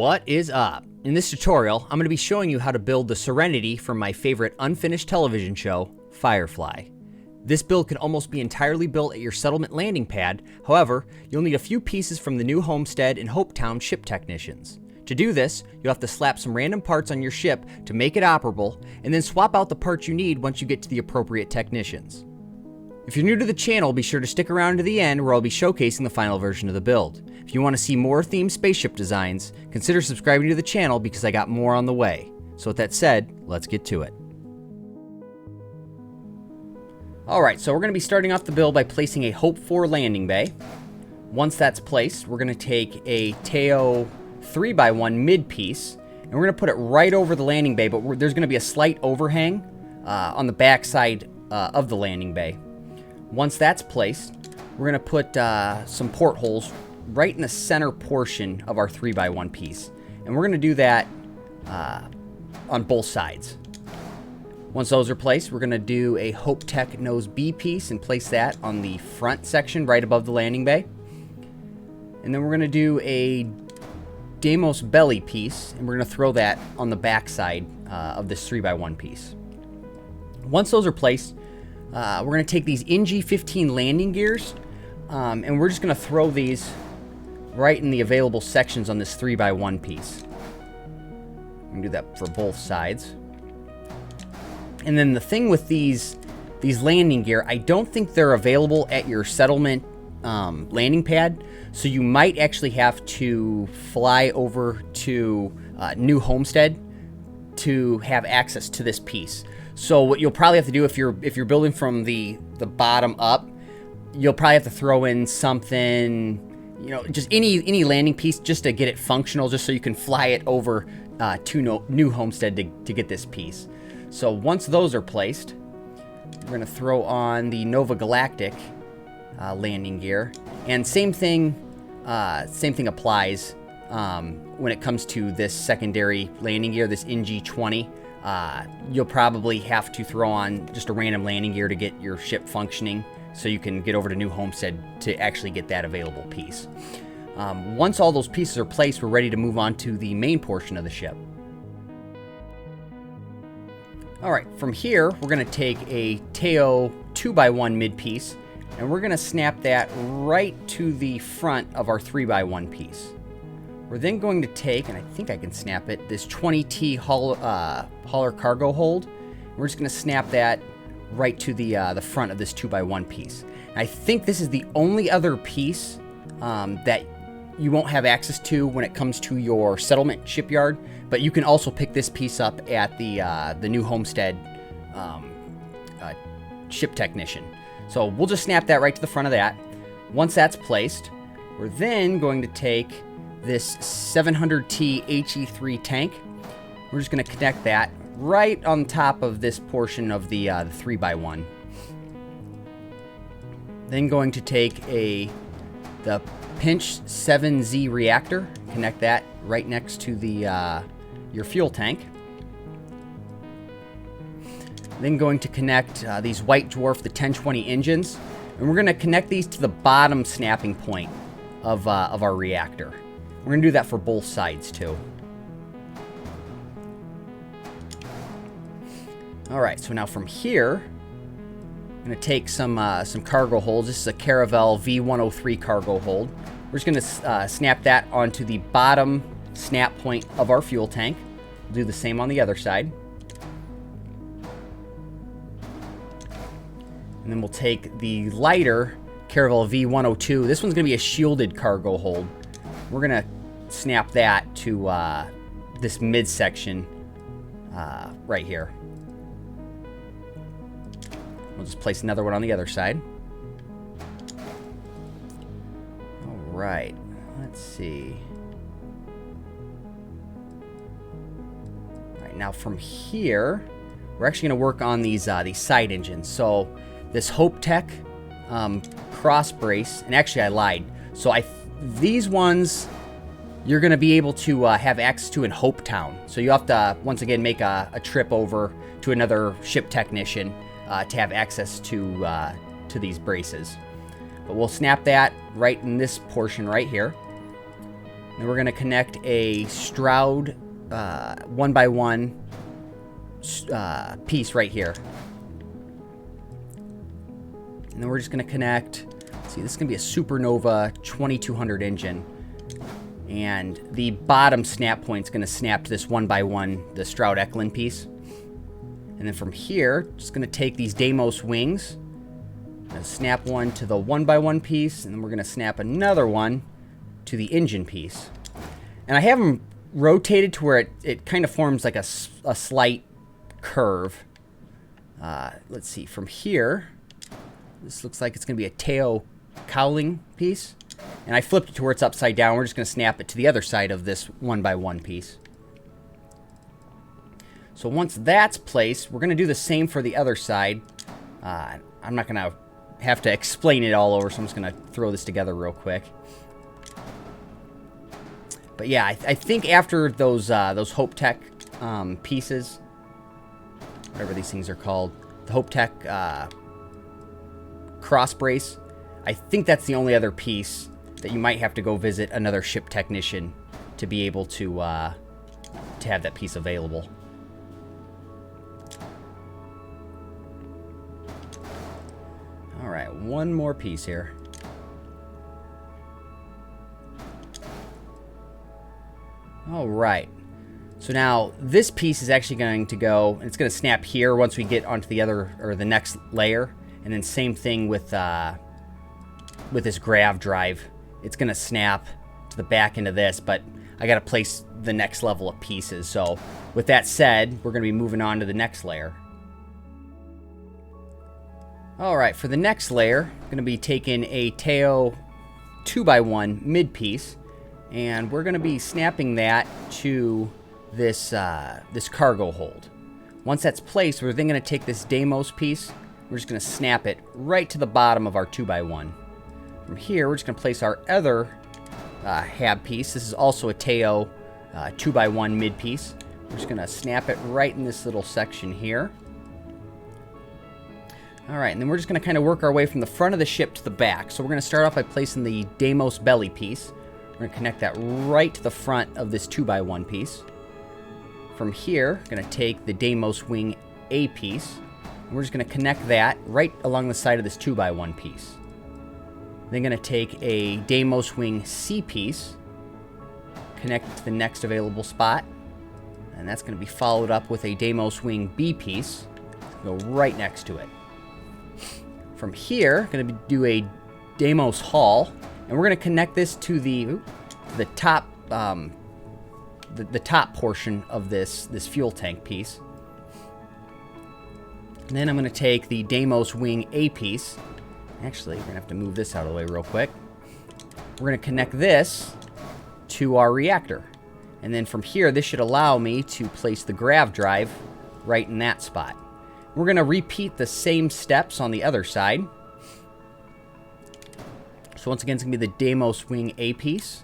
What is up? In this tutorial, I'm going to be showing you how to build the Serenity from my favorite unfinished television show, Firefly. This build can almost be entirely built at your settlement landing pad. However, you'll need a few pieces from the new Homestead and Hopetown ship technicians. To do this, you'll have to slap some random parts on your ship to make it operable, and then swap out the parts you need once you get to the appropriate technicians. If you're new to the channel, be sure to stick around to the end where I'll be showcasing the final version of the build. If you want to see more themed spaceship designs, consider subscribing to the channel because I got more on the way. So with that said, let's get to it. Alright, so we're going to be starting off the build by placing a Hope 4 landing bay. Once that's placed, we're going to take a Teo 3x1 mid piece, and we're going to put it right over the landing bay, but there's going to be a slight overhang on the back side of the landing bay. Once that's placed, we're going to put some portholes right in the center portion of our 3x1 piece. And we're going to do that on both sides. Once those are placed, we're going to do a Hope Tech Nose B piece and place that on the front section right above the landing bay. And then we're going to do a Deimos belly piece, and we're going to throw that on the back side of this 3x1 piece. Once those are placed, we're going to take these NG-15 landing gears, and we're just going to throw these right in the available sections on this 3x1 piece. We can do that for both sides. And then the thing with these landing gear, I don't think they're available at your settlement landing pad, so you might actually have to fly over to New Homestead to have access to this piece. So what you'll probably have to do if you're building from the bottom up, you'll probably have to throw in something, you know, just any landing piece just to get it functional, just so you can fly it over to New Homestead to get this piece. So once those are placed, we're going to throw on the Nova Galactic landing gear, and same thing applies when it comes to this secondary landing gear, this NG-20. You'll probably have to throw on just a random landing gear to get your ship functioning so you can get over to New Homestead to actually get that available piece. Once all those pieces are placed, we're ready to move on to the main portion of the ship. Alright, from here, we're going to take a Teo 2x1 mid piece, and we're going to snap that right to the front of our 3x1 piece. We're then going to take, and I think I can snap it, this 20T hauler cargo hold. We're just going to snap that right to the front of this 2x1 piece. And I think this is the only other piece that you won't have access to when it comes to your settlement shipyard, but you can also pick this piece up at the New Homestead ship technician. So we'll just snap that right to the front of that. Once that's placed, we're then going to take this 700T HE3 tank. We're just going to connect that right on top of this portion of the 3x1. Then going to take the Pinch 7Z reactor, connect that right next to the your fuel tank. Then going to connect these White Dwarf, the 1020 engines, and we're going to connect these to the bottom snapping point of our reactor. We're going to do that for both sides too. Alright, so now from here, I'm going to take some cargo holds. This is a Caravel V103 cargo hold. We're just going to snap that onto the bottom snap point of our fuel tank. We'll do the same on the other side. And then we'll take the lighter Caravel V102. This one's going to be a shielded cargo hold. We're going to snap that to this midsection right here. We'll just place another one on the other side. All right, let's see. All right, now from here, we're actually going to work on these side engines. So this Hope Tech cross brace, and actually I lied. So these ones you're going to be able to have access to in Hopetown. So you have to once again make a trip over to another ship technician to have access to these braces. But we'll snap that right in this portion right here. Then we're going to connect a Stroud 1x1 piece right here. And then we're just going to connect, see, this is going to be a Supernova 2200 engine. And the bottom snap point is going to snap to this 1x1, the Stroud Eklund piece. And then from here, just going to take these Deimos wings, and snap one to the 1x1 piece, and then we're going to snap another one to the engine piece. And I have them rotated to where it kind of forms like a slight curve. Let's see, from here, this looks like it's going to be a tail cowling piece. And I flipped it to where it's upside down. We're just going to snap it to the other side of this 1x1 piece. So once that's placed, we're going to do the same for the other side. I'm not going to have to explain it all over, so I'm just going to throw this together real quick. But yeah, I think after those Hope Tech pieces, whatever these things are called, the Hope Tech cross brace, I think that's the only other piece that you might have to go visit another ship technician to be able to have that piece available. All right, one more piece here. All right. So now this piece is actually going to go, and it's going to snap here once we get onto the other, or the next layer. And then same thing with this grav drive. It's going to snap to the back end of this, but I got to place the next level of pieces. So with that said, we're going to be moving on to the next layer. All right, for the next layer, I'm going to be taking a Teo 2x1 mid piece, and we're going to be snapping that to this this cargo hold. Once that's placed, we're then going to take this Deimos piece. We're just going to snap it right to the bottom of our 2x1. From here, we're just going to place our other hab piece. This is also a Teo 2x1 mid piece. We're just going to snap it right in this little section here. All right, and then we're just going to kind of work our way from the front of the ship to the back. So we're going to start off by placing the Deimos belly piece. We're going to connect that right to the front of this 2x1 piece. From here, we're going to take the Deimos wing A piece, and we're just going to connect that right along the side of this 2x1 piece. Then going to take a Deimos wing C piece, connect it to the next available spot, and that's going to be followed up with a Deimos wing B piece, go right next to it. From here, going to do a Deimos hull, and we're going to connect this to the top the top portion of this fuel tank piece. And then I'm going to take the Deimos wing A piece. Actually, we're going to have to move this out of the way real quick. We're going to connect this to our reactor. And then from here, this should allow me to place the grav drive right in that spot. We're going to repeat the same steps on the other side. So once again, it's going to be the Deimos wing A piece.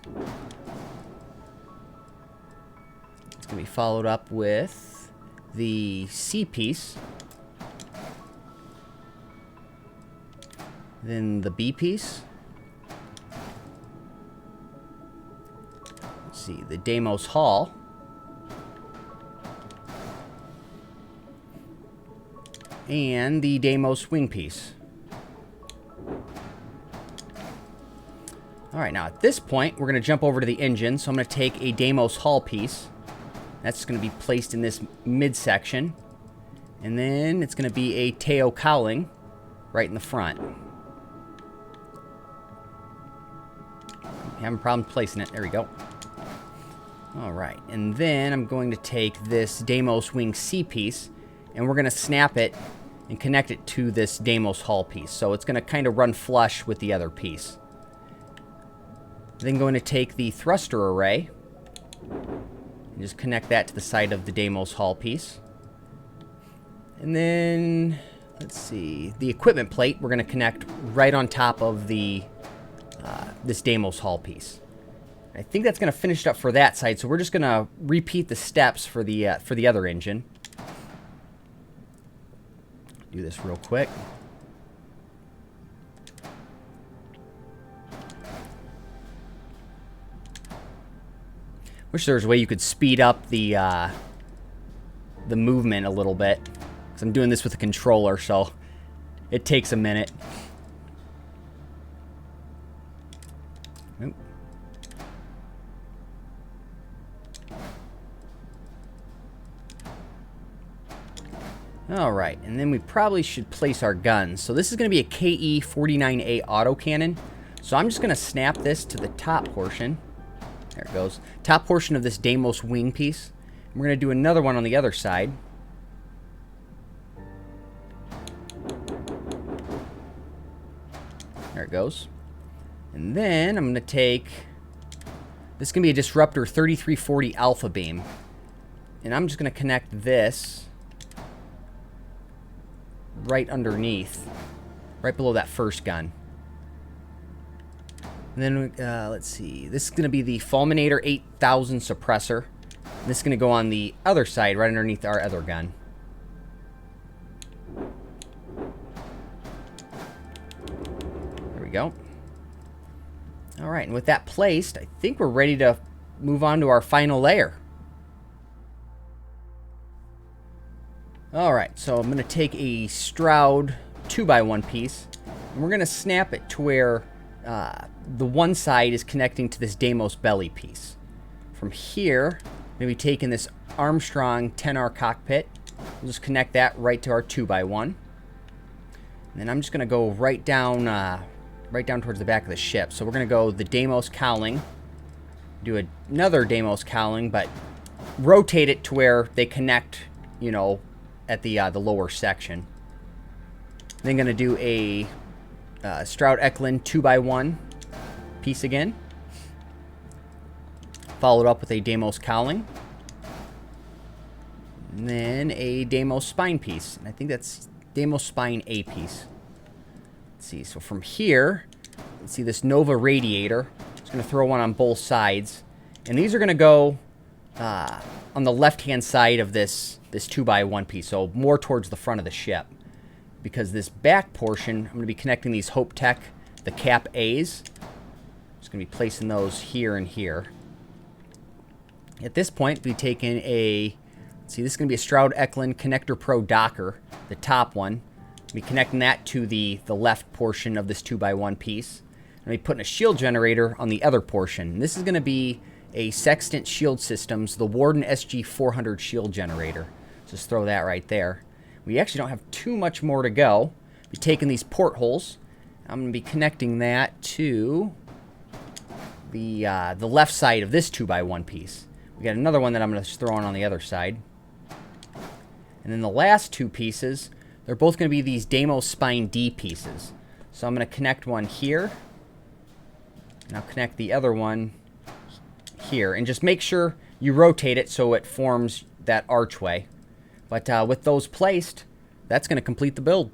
It's going to be followed up with the C piece. Then the B piece. Let's see, the Deimos hull. And the Deimos wing piece. All right, now at this point, we're going to jump over to the engine. So I'm going to take a Deimos hull piece. That's going to be placed in this midsection. And then it's going to be a Teo cowling right in the front. Having problems placing it. There we go. All right, and then I'm going to take this Deimos wing C piece, and we're going to snap it and connect it to this Deimos hull piece. So it's going to kind of run flush with the other piece. Then going to take the thruster array and just connect that to the side of the Deimos hull piece. And then, let's see, the equipment plate we're going to connect right on top of the this Deimos hull piece. I think that's going to finish it up for that side, so we're just going to repeat the steps for the other engine. Do this real quick. Wish there was a way you could speed up the movement a little bit. Because I'm doing this with a controller, so it takes a minute. Oop. Alright, and then we probably should place our guns. So this is going to be a KE-49A autocannon. So I'm just going to snap this to the top portion. There it goes. Top portion of this Deimos wing piece. And we're going to do another one on the other side. There it goes. And then I'm going to take... This is going to be a Disruptor 3340 Alpha Beam. And I'm just going to connect this right underneath, right below that first gun. And then, let's see, this is going to be the Fulminator 8000 suppressor. And this is going to go on the other side, right underneath our other gun. There we go. Alright, and with that placed, I think we're ready to move on to our final layer. Alright, so I'm going to take a Stroud 2x1 piece, and we're going to snap it to where the one side is connecting to this Deimos belly piece. From here, maybe taking this Armstrong 10R cockpit, we'll just connect that right to our 2x1. And then I'm just going to go right down towards the back of the ship. So we're going to go the Deimos cowling, do another Deimos cowling, but rotate it to where they connect, you know, at the lower section. Then going to do a Stroud Eklund 2x1 piece again. Followed up with a Deimos cowling. And then a Deimos spine piece. And I think that's Deimos spine A piece. Let's see. So from here, let's see this Nova radiator. Just going to throw one on both sides. And these are going to go on the left-hand side of this 2x1 piece, so more towards the front of the ship. Because this back portion, I'm going to be connecting these Hope Tech, the Cap A's. Just going to be placing those here and here. At this point, we'll be taking a, let's see, this is going to be a Stroud Eklund Connector Pro Docker, the top one. We'll be connecting that to the left portion of this 2x1 piece. And we'll be putting a shield generator on the other portion. And this is going to be a Sextant Shield Systems, the Warden SG400 shield generator. Just throw that right there. We actually don't have too much more to go. We're taking these portholes. I'm going to be connecting that to the left side of this 2x1 piece. We got another one that I'm going to throw on the other side. And then the last two pieces, they're both going to be these Deimos Spine D pieces. So I'm going to connect one here. And I'll connect the other one here. And just make sure you rotate it so it forms that archway. But with those placed, that's going to complete the build.